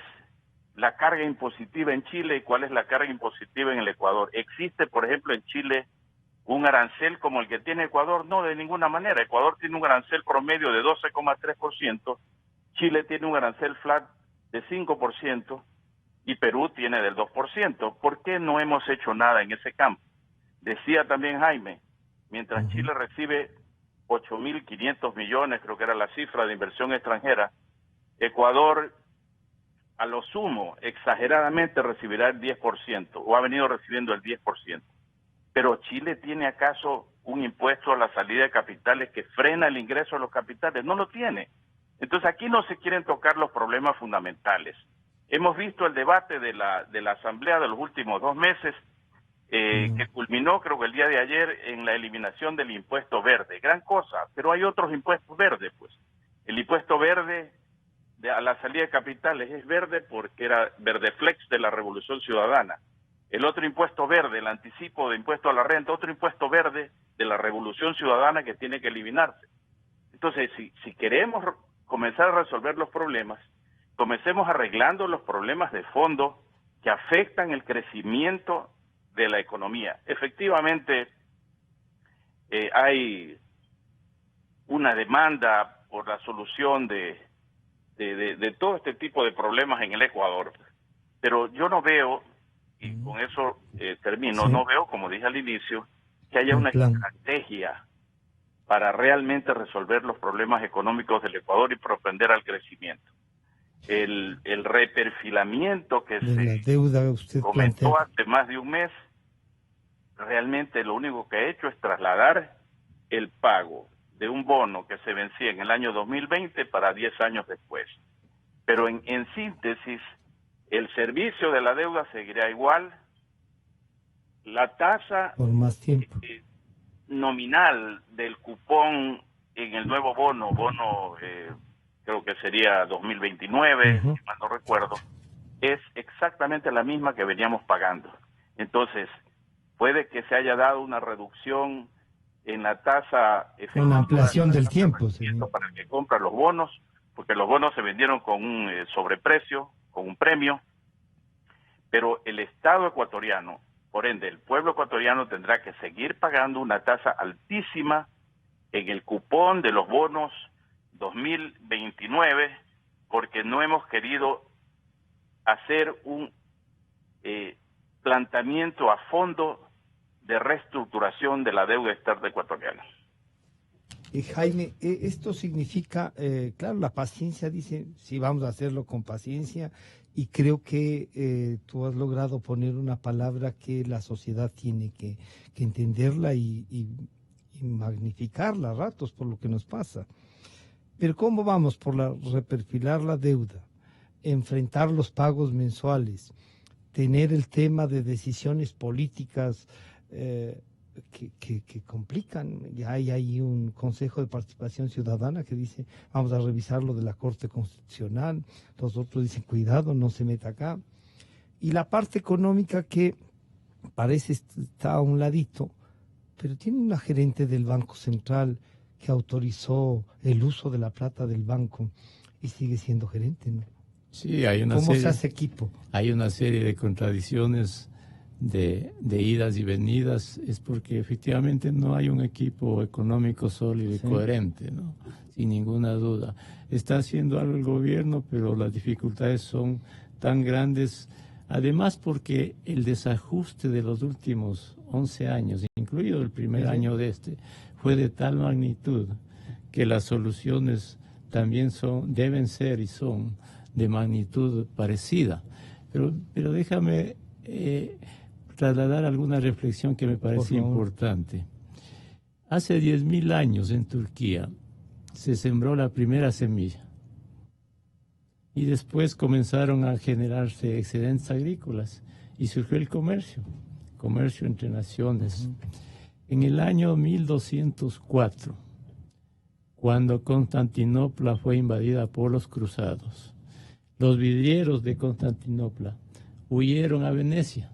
la carga impositiva en Chile y cuál es la carga impositiva en el Ecuador. ¿Existe, por ejemplo, en Chile un arancel como el que tiene Ecuador? No, de ninguna manera. Ecuador tiene un arancel promedio de 12,3%, Chile tiene un arancel flat de 5% y Perú tiene del 2%. ¿Por qué no hemos hecho nada en ese campo? Decía también Jaime, mientras Chile recibe 8.500 millones, creo que era la cifra de inversión extranjera, Ecuador a lo sumo, exageradamente, recibirá el 10%, o ha venido recibiendo el 10%. Pero Chile tiene acaso un impuesto a la salida de capitales que frena el ingreso de los capitales. No lo tiene. Entonces aquí no se quieren tocar los problemas fundamentales. Hemos visto el debate de la Asamblea de los últimos 2 meses, que culminó creo que el día de ayer en la eliminación del impuesto verde. Gran cosa, pero hay otros impuestos verdes, pues. El impuesto verde a la salida de capitales es verde porque era verde flex de la Revolución Ciudadana. El otro impuesto verde, el anticipo de impuesto a la renta, otro impuesto verde de la Revolución Ciudadana que tiene que eliminarse. Entonces, si queremos comenzar a resolver los problemas, comencemos arreglando los problemas de fondo que afectan el crecimiento de la economía. Efectivamente, hay una demanda por la solución de todo este tipo de problemas en el Ecuador. Pero yo no veo, y con eso termino, no veo, como dije al inicio, que haya una estrategia para realmente resolver los problemas económicos del Ecuador y propender al crecimiento. El reperfilamiento que de la deuda usted comentó plantea hace más de un mes, realmente lo único que ha hecho es trasladar el pago de un bono que se vencía en el año 2020 para 10 años después. Pero en síntesis, el servicio de la deuda seguirá igual, la tasa por más tiempo. Nominal del cupón en el nuevo bono creo que sería 2029, si mal no recuerdo, es exactamente la misma que veníamos pagando. Entonces, puede que se haya dado una reducción en la tasa efectiva, una ampliación del tiempo, para el que compra los bonos, porque los bonos se vendieron con un sobreprecio, con un premio, pero el Estado ecuatoriano, por ende, el pueblo ecuatoriano tendrá que seguir pagando una tasa altísima en el cupón de los bonos 2029, porque no hemos querido hacer un planteamiento a fondo de reestructuración de la deuda externa ecuatoriana. Jaime, esto significa, claro, la paciencia, dice, sí, vamos a hacerlo con paciencia, y creo que tú has logrado poner una palabra que la sociedad tiene que entenderla y magnificarla a ratos por lo que nos pasa. Pero ¿cómo vamos? Por reperfilar la deuda, enfrentar los pagos mensuales, tener el tema de decisiones políticas que complican. Ya hay un Consejo de Participación Ciudadana que dice, vamos a revisar lo de la Corte Constitucional, los otros dicen, cuidado, no se meta acá. Y la parte económica que parece está a un ladito, pero tiene una gerente del Banco Central que autorizó el uso de la plata del banco y sigue siendo gerente, ¿no? Sí, hay una ¿Cómo serie, se hace equipo? Hay una serie de contradicciones de idas y venidas, es porque efectivamente no hay un equipo económico sólido y coherente, ¿no? Sin ninguna duda. Está haciendo algo el gobierno, pero las dificultades son tan grandes, además porque el desajuste de los últimos 11 años, incluido el primer año de fue de tal magnitud que las soluciones también deben ser y son de magnitud parecida. Pero déjame trasladar alguna reflexión que me parece importante. Hace 10.000 años en Turquía se sembró la primera semilla y después comenzaron a generarse excedentes agrícolas y surgió el comercio entre naciones. En el año 1204, cuando Constantinopla fue invadida por los cruzados, los vidrieros de Constantinopla huyeron a Venecia.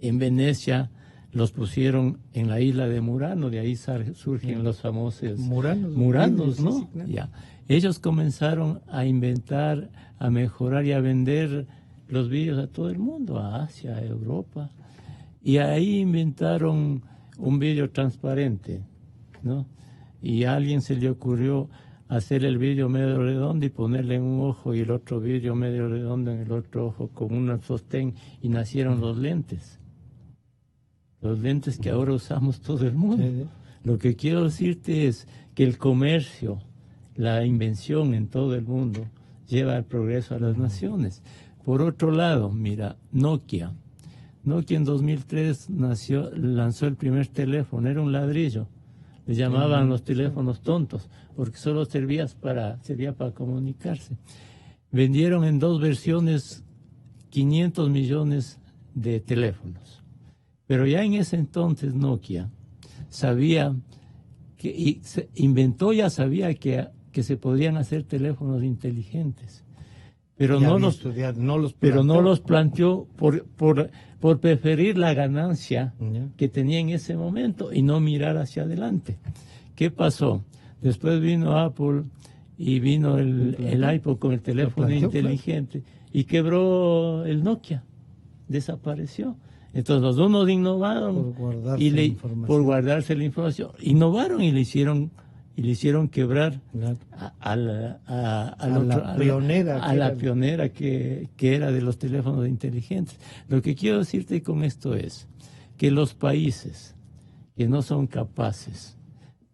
En Venecia los pusieron en la isla de Murano, de ahí surgen los famosos Muranos, ¿no? Sí, claro. Ya. Ellos comenzaron a inventar, a mejorar y a vender los vidrios a todo el mundo, a Asia, a Europa, y ahí inventaron un vidrio transparente, ¿no? Y a alguien se le ocurrió hacer el vidrio medio redondo y ponerle en un ojo y el otro vidrio medio redondo en el otro ojo con un sostén, y nacieron los lentes que ahora usamos todo el mundo. Lo que quiero decirte es que el comercio, la invención en todo el mundo lleva el progreso a las naciones. Por otro lado, mira, Nokia en 2003 lanzó el primer teléfono, era un ladrillo. Le llamaban los teléfonos tontos, porque solo servía para comunicarse. Vendieron en 2 versiones 500 millones de teléfonos. Pero ya en ese entonces Nokia sabía que sabía que se podían hacer teléfonos inteligentes. Pero no los planteó por preferir la ganancia que tenía en ese momento y no mirar hacia adelante. ¿Qué pasó? Después vino Apple y vino el iPod con el teléfono inteligente y quebró el Nokia, desapareció. Entonces los unos innovaron por guardarse la información, innovaron y le hicieron y le hicieron quebrar a la pionera que era de los teléfonos inteligentes. Lo que quiero decirte con esto es que los países que no son capaces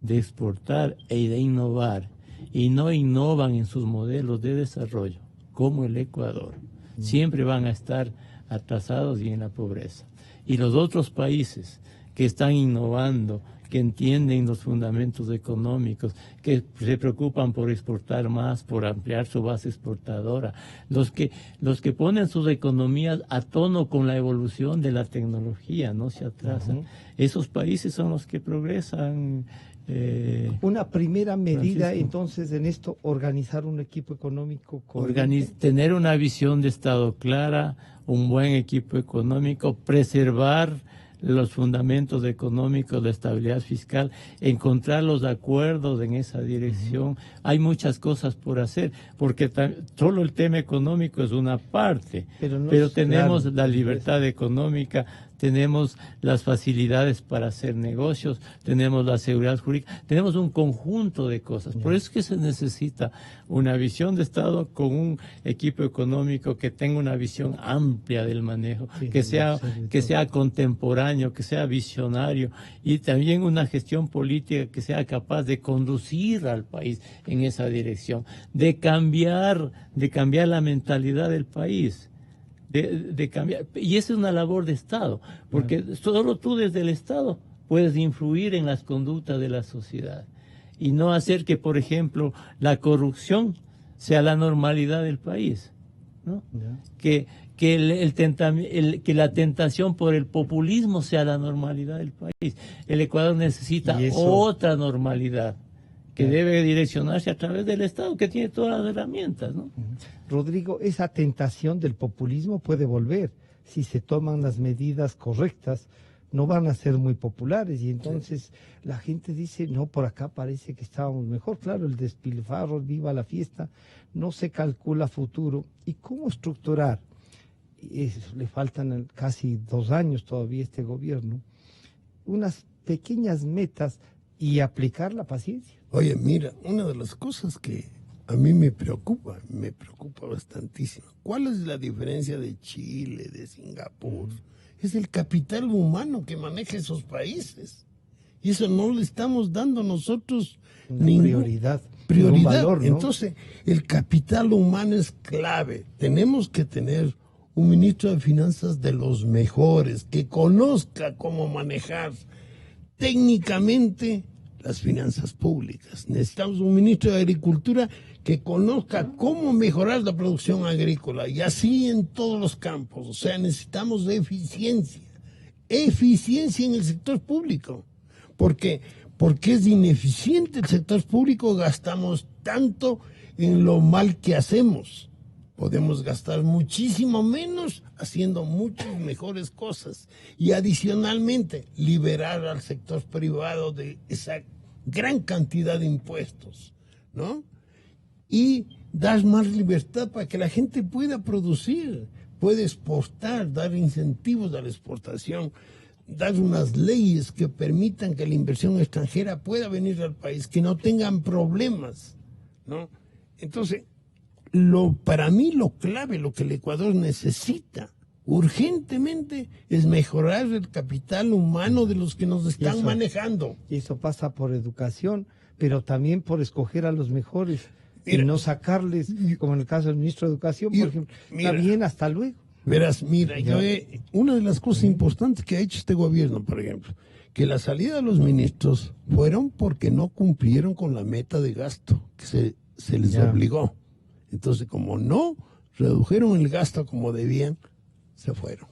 de exportar y de innovar y no innovan en sus modelos de desarrollo, como el Ecuador, siempre van a estar atrasados y en la pobreza. Y los otros países que están innovando, que entienden los fundamentos económicos, que se preocupan por exportar más, por ampliar su base exportadora, los que ponen sus economías a tono con la evolución de la tecnología, no se atrasan. Esos países son los que progresan. Una primera medida, Francisco, entonces, en esto, organizar un equipo económico tener una visión de Estado clara, un buen equipo económico, preservar los fundamentos económicos, la estabilidad fiscal, encontrar los acuerdos en esa dirección. Hay muchas cosas por hacer, porque solo el tema económico es una parte, pero tenemos la libertad económica, tenemos las facilidades para hacer negocios, tenemos la seguridad jurídica, tenemos un conjunto de cosas. Por eso es que se necesita una visión de Estado con un equipo económico que tenga una visión amplia del manejo, que sea contemporáneo, que sea visionario, y también una gestión política que sea capaz de conducir al país en esa dirección, de cambiar la mentalidad del país. De cambiar, y esa es una labor de Estado, porque solo tú desde el Estado puedes influir en las conductas de la sociedad y no hacer que, por ejemplo, la corrupción sea la normalidad del país, ¿no? Que la tentación por el populismo sea la normalidad del país. El Ecuador necesita otra normalidad que debe direccionarse a través del Estado, que tiene todas las herramientas, ¿no? Rodrigo, esa tentación del populismo puede volver. Si se toman las medidas correctas, no van a ser muy populares, y entonces la gente dice, no, por acá parece que estábamos mejor. Claro, el despilfarro, viva la fiesta, no se calcula futuro. ¿Y cómo estructurar? Le faltan casi 2 años todavía a este gobierno, unas pequeñas metas y aplicar la paciencia. Oye, mira, una de las cosas que a mí me preocupa bastantísimo. ¿Cuál es la diferencia de Chile, de Singapur? Es el capital humano que maneja esos países. Y eso no le estamos dando nosotros prioridad. Un valor, ¿no? Entonces, el capital humano es clave. Tenemos que tener un ministro de Finanzas de los mejores, que conozca cómo manejar técnicamente las finanzas públicas. Necesitamos un ministro de Agricultura que conozca cómo mejorar la producción agrícola, y así en todos los campos. O sea, necesitamos eficiencia en el sector público, porque es ineficiente el sector público. Gastamos tanto en lo mal que hacemos. Podemos gastar muchísimo menos haciendo muchas mejores cosas, y adicionalmente liberar al sector privado de esa gran cantidad de impuestos, ¿no? Y dar más libertad para que la gente pueda producir, pueda exportar, dar incentivos a la exportación, dar unas leyes que permitan que la inversión extranjera pueda venir al país, que no tengan problemas, ¿no? Entonces, para mí lo clave, lo que el Ecuador necesita urgentemente, es mejorar el capital humano de los que nos están manejando. Y eso pasa por educación, pero también por escoger a los mejores. Mira, y no sacarles, como en el caso del ministro de Educación, por ejemplo. Está bien, hasta luego. Verás, mira, una de las cosas importantes que ha hecho este gobierno, por ejemplo, que la salida de los ministros fueron porque no cumplieron con la meta de gasto que se les obligó. Entonces, como no redujeron el gasto como debían, se fueron.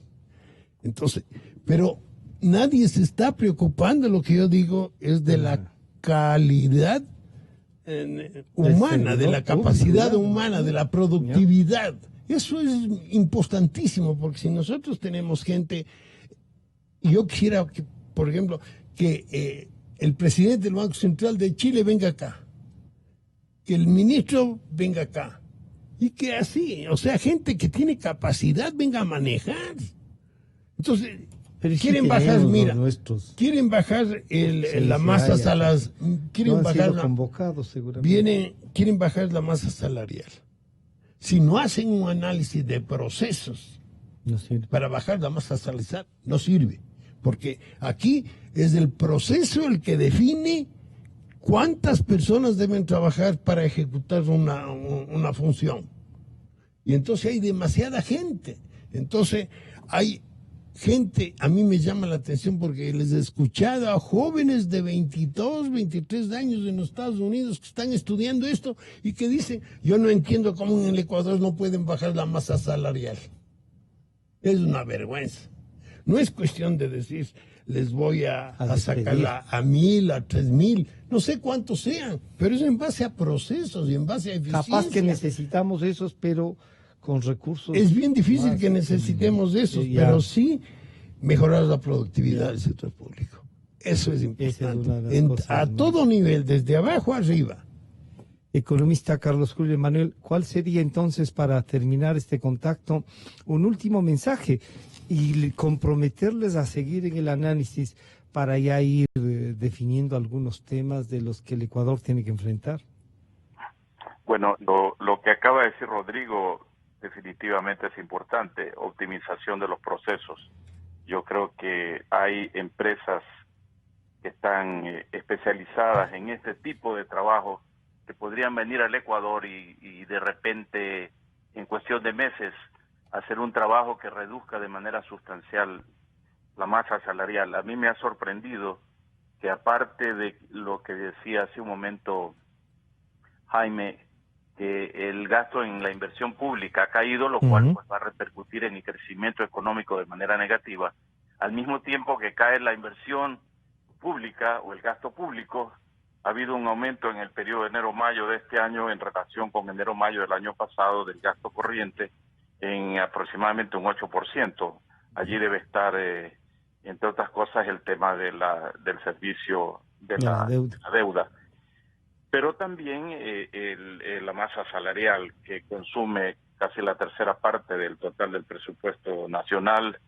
Entonces, pero nadie se está preocupando. Lo que yo digo es de la calidad humana, de la capacidad humana, de la productividad. Eso es importantísimo, porque si nosotros tenemos gente, yo quisiera que, por ejemplo, que el presidente del Banco Central de Chile venga acá, que el ministro venga acá, y que así, o sea, gente que tiene capacidad venga a manejar. Entonces, Pero sí quieren bajar, tenemos mira, los nuestros. quieren bajar Sí, la sí, masa hay aquí. quieren No han bajar sido convocados, seguramente. quieren bajar la masa salarial. Si no hacen un análisis de procesos No sirve. para bajar la masa salarial, no sirve. Porque aquí es el proceso el que define cuántas personas deben trabajar para ejecutar una función. Y entonces hay demasiada gente. Entonces hay gente, a mí me llama la atención porque les he escuchado a jóvenes de 22, 23 años en los Estados Unidos que están estudiando esto y que dicen, yo no entiendo cómo en el Ecuador no pueden bajar la masa salarial. Es una vergüenza. No es cuestión de decir, les voy a sacarla a 1,000, a 3,000, no sé cuántos sean, pero es en base a procesos y en base a eficiencia. Capaz que necesitamos esos, pero con recursos. Es bien difícil que necesitemos esos, pero sí mejorar la productividad del sector público. Eso es importante. A todo nivel, desde abajo arriba. Economista Carlos Julio Manuel, ¿cuál sería entonces, para terminar este contacto, un último mensaje y comprometerles a seguir en el análisis para ya ir definiendo algunos temas de los que el Ecuador tiene que enfrentar? Bueno, lo que acaba de decir Rodrigo definitivamente es importante, optimización de los procesos. Yo creo que hay empresas que están especializadas en este tipo de trabajo que podrían venir al Ecuador y de repente, en cuestión de meses, hacer un trabajo que reduzca de manera sustancial la masa salarial. A mí me ha sorprendido que, aparte de lo que decía hace un momento Jaime, que el gasto en la inversión pública ha caído, lo cual pues, va a repercutir en el crecimiento económico de manera negativa, al mismo tiempo que cae la inversión pública o el gasto público. Ha habido un aumento en el periodo de enero-mayo de este año en relación con enero-mayo del año pasado del gasto corriente en aproximadamente un 8%. Allí debe estar, entre otras cosas, el tema del servicio de la deuda. Pero también la masa salarial, que consume casi la tercera parte del total del presupuesto nacional,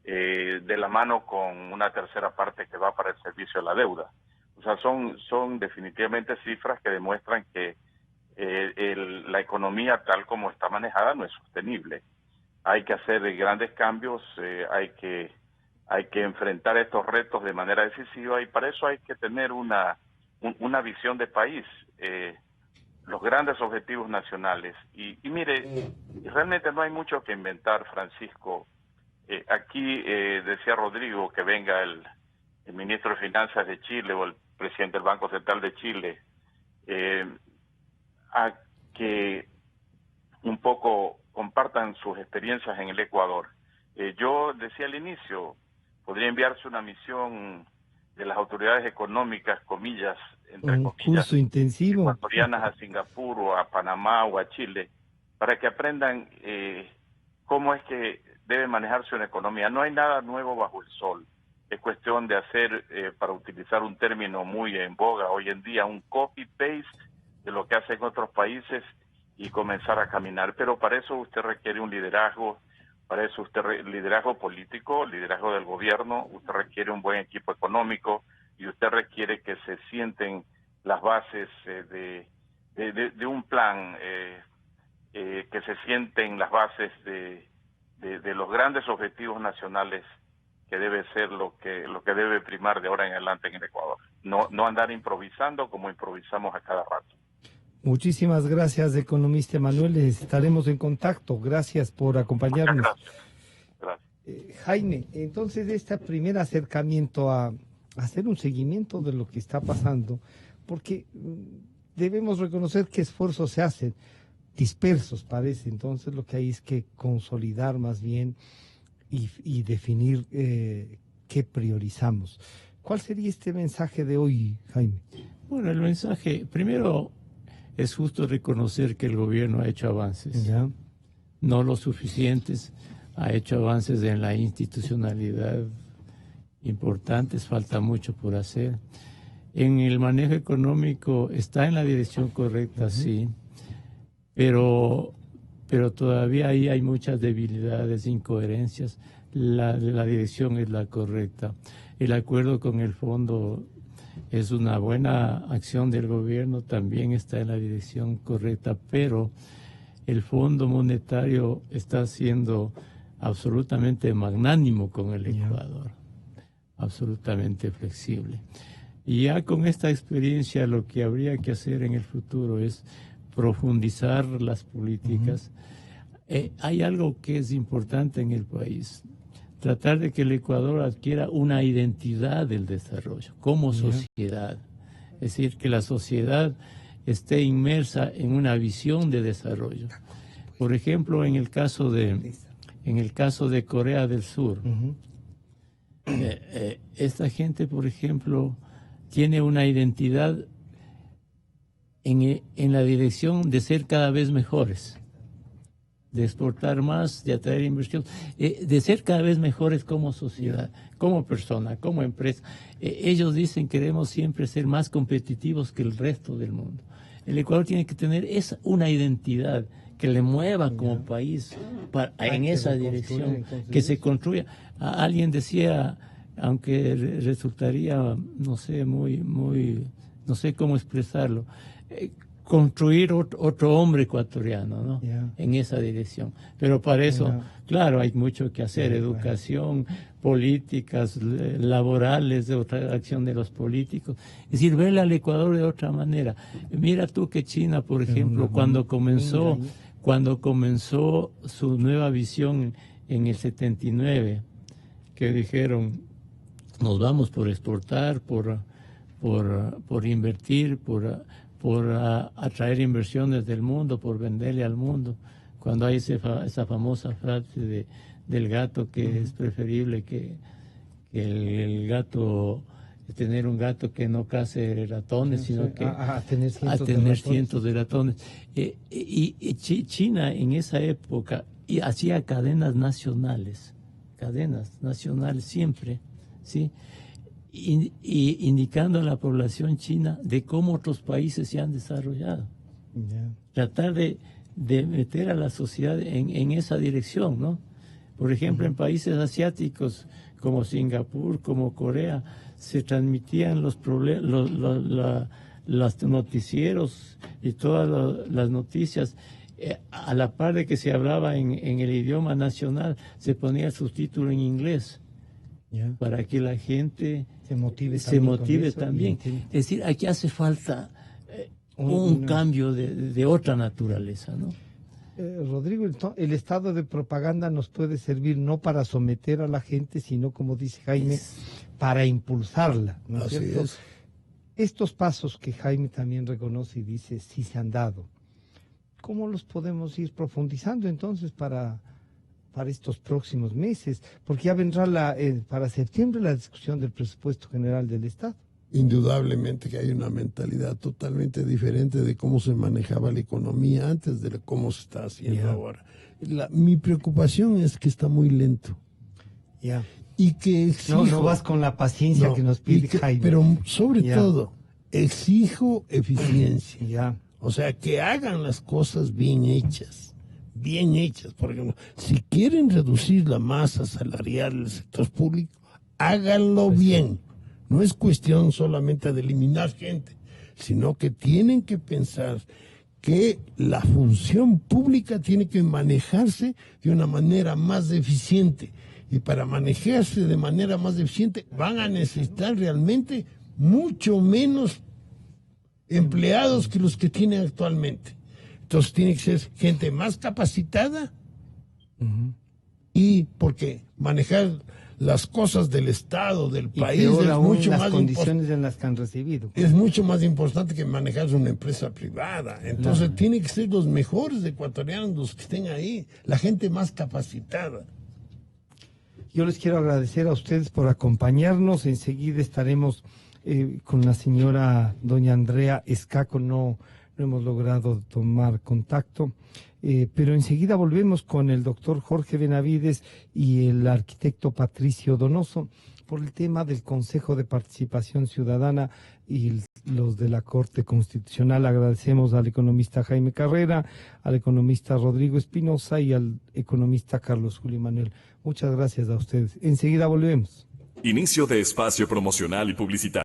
de la mano con una tercera parte que va para el servicio de la deuda. O sea, son definitivamente cifras que demuestran que la economía tal como está manejada no es sostenible. Hay que hacer grandes cambios, hay que enfrentar estos retos de manera decisiva, y para eso hay que tener una visión de país, los grandes objetivos nacionales. Y mire, realmente no hay mucho que inventar, Francisco. Aquí decía Rodrigo que venga el ministro de Finanzas de Chile o el presidente del Banco Central de Chile a que un poco compartan sus experiencias en el Ecuador. Yo decía al inicio, podría enviarse una misión de las autoridades económicas, comillas, entre un comillas, curso intensivo ecuatorianas a Singapur o a Panamá o a Chile, para que aprendan cómo es que debe manejarse una economía. No hay nada nuevo bajo el sol. Es cuestión de hacer, para utilizar un término muy en boga hoy en día, un copy-paste de lo que hacen otros países y comenzar a caminar. Pero para eso usted requiere un liderazgo, para eso usted liderazgo político, liderazgo del gobierno, usted requiere un buen equipo económico y usted requiere que se sienten las bases de un plan, que se sienten las bases de los grandes objetivos nacionales, que debe ser lo que debe primar de ahora en adelante en el Ecuador. No andar improvisando como improvisamos a cada rato. Muchísimas gracias, economista Manuel. Estaremos en contacto. Gracias por acompañarnos. Gracias. Jaime, entonces, este primer acercamiento a hacer un seguimiento de lo que está pasando, porque debemos reconocer que esfuerzos se hacen, dispersos parece. Entonces, lo que hay es que consolidar más bien y definir qué priorizamos. ¿Cuál sería este mensaje de hoy, Jaime? Bueno, el mensaje, primero, es justo reconocer que el gobierno ha hecho avances, ¿ya? No los suficientes, ha hecho avances en la institucionalidad importantes, falta mucho por hacer. En el manejo económico está en la dirección correcta, sí, pero pero todavía ahí hay muchas debilidades, incoherencias. La dirección es la correcta. El acuerdo con el fondo es una buena acción del gobierno, también está en la dirección correcta, pero el Fondo Monetario está siendo absolutamente magnánimo con el Ecuador, absolutamente flexible. Y ya con esta experiencia lo que habría que hacer en el futuro es profundizar las políticas. Hay algo que es importante en el país, tratar de que el Ecuador adquiera una identidad del desarrollo como sociedad, es decir, que la sociedad esté inmersa en una visión de desarrollo. Por ejemplo, en el caso de Corea del Sur, esta gente, por ejemplo, tiene una identidad en la dirección de ser cada vez mejores, de exportar más, de atraer inversión, de ser cada vez mejores como sociedad, como persona, como empresa. Ellos dicen queremos siempre ser más competitivos que el resto del mundo. El Ecuador tiene que tener una identidad que le mueva como país en esa dirección, que se construya. Alguien decía, aunque resultaría, no sé, no sé cómo expresarlo, construir otro hombre ecuatoriano, ¿no? En esa dirección. Pero para eso, claro, hay mucho que hacer, educación, políticas laborales, de otra acción de los políticos. Es decir, verle al Ecuador de otra manera. Mira tú que China, por ejemplo, cuando comenzó su nueva visión en el 79, que dijeron, nos vamos por exportar, por invertir, por atraer inversiones del mundo, por venderle al mundo. Cuando hay esa famosa frase del gato, que es preferible que el gato, tener un gato que no case ratones, sino que tener cientos de ratones. Y China en esa época hacía cadenas nacionales siempre, ¿sí? Y indicando a la población china de cómo otros países se han desarrollado. Tratar de meter a la sociedad en esa dirección, ¿no? Por ejemplo, en países asiáticos como Singapur, como Corea, se transmitían los noticieros y todas las noticias a la par de que se hablaba en el idioma nacional, se ponía el subtítulo en inglés. Para que la gente se motive también. Es decir, aquí hace falta un cambio de otra naturaleza, ¿no? Rodrigo, el estado de propaganda nos puede servir no para someter a la gente, sino, como dice Jaime, para impulsarla, ¿no es cierto? Estos pasos que Jaime también reconoce y dice, sí se han dado, ¿cómo los podemos ir profundizando entonces para estos próximos meses? Porque ya vendrá para septiembre la discusión del presupuesto general del Estado. Indudablemente que hay una mentalidad totalmente diferente de cómo se manejaba la economía antes de cómo se está haciendo ahora. Mi preocupación es que está muy lento. Y que exijo, no vas con la paciencia que nos pide Jaime. Pero sobre todo, exijo eficiencia. O sea, que hagan las cosas bien hechas. Por ejemplo, si quieren reducir la masa salarial del sector público, háganlo bien. No es cuestión solamente de eliminar gente, sino que tienen que pensar que la función pública tiene que manejarse de una manera más eficiente. Y para manejarse de manera más eficiente van a necesitar realmente mucho menos empleados que los que tienen actualmente. Entonces tiene que ser gente más capacitada y porque manejar las cosas del Estado, del país, es mucho más condiciones en las que han recibido. Es mucho más importante que manejar una empresa privada. Entonces tiene que ser los mejores ecuatorianos los que estén ahí, la gente más capacitada. Yo les quiero agradecer a ustedes por acompañarnos. Enseguida estaremos con la señora doña Andrea Escaco, no hemos logrado tomar contacto. Pero enseguida volvemos con el doctor Jorge Benavides y el arquitecto Patricio Donoso por el tema del Consejo de Participación Ciudadana y los de la Corte Constitucional. Agradecemos al economista Jaime Carrera, al economista Rodrigo Espinosa y al economista Carlos Julio Manuel. Muchas gracias a ustedes. Enseguida volvemos. Inicio de espacio promocional y publicitario.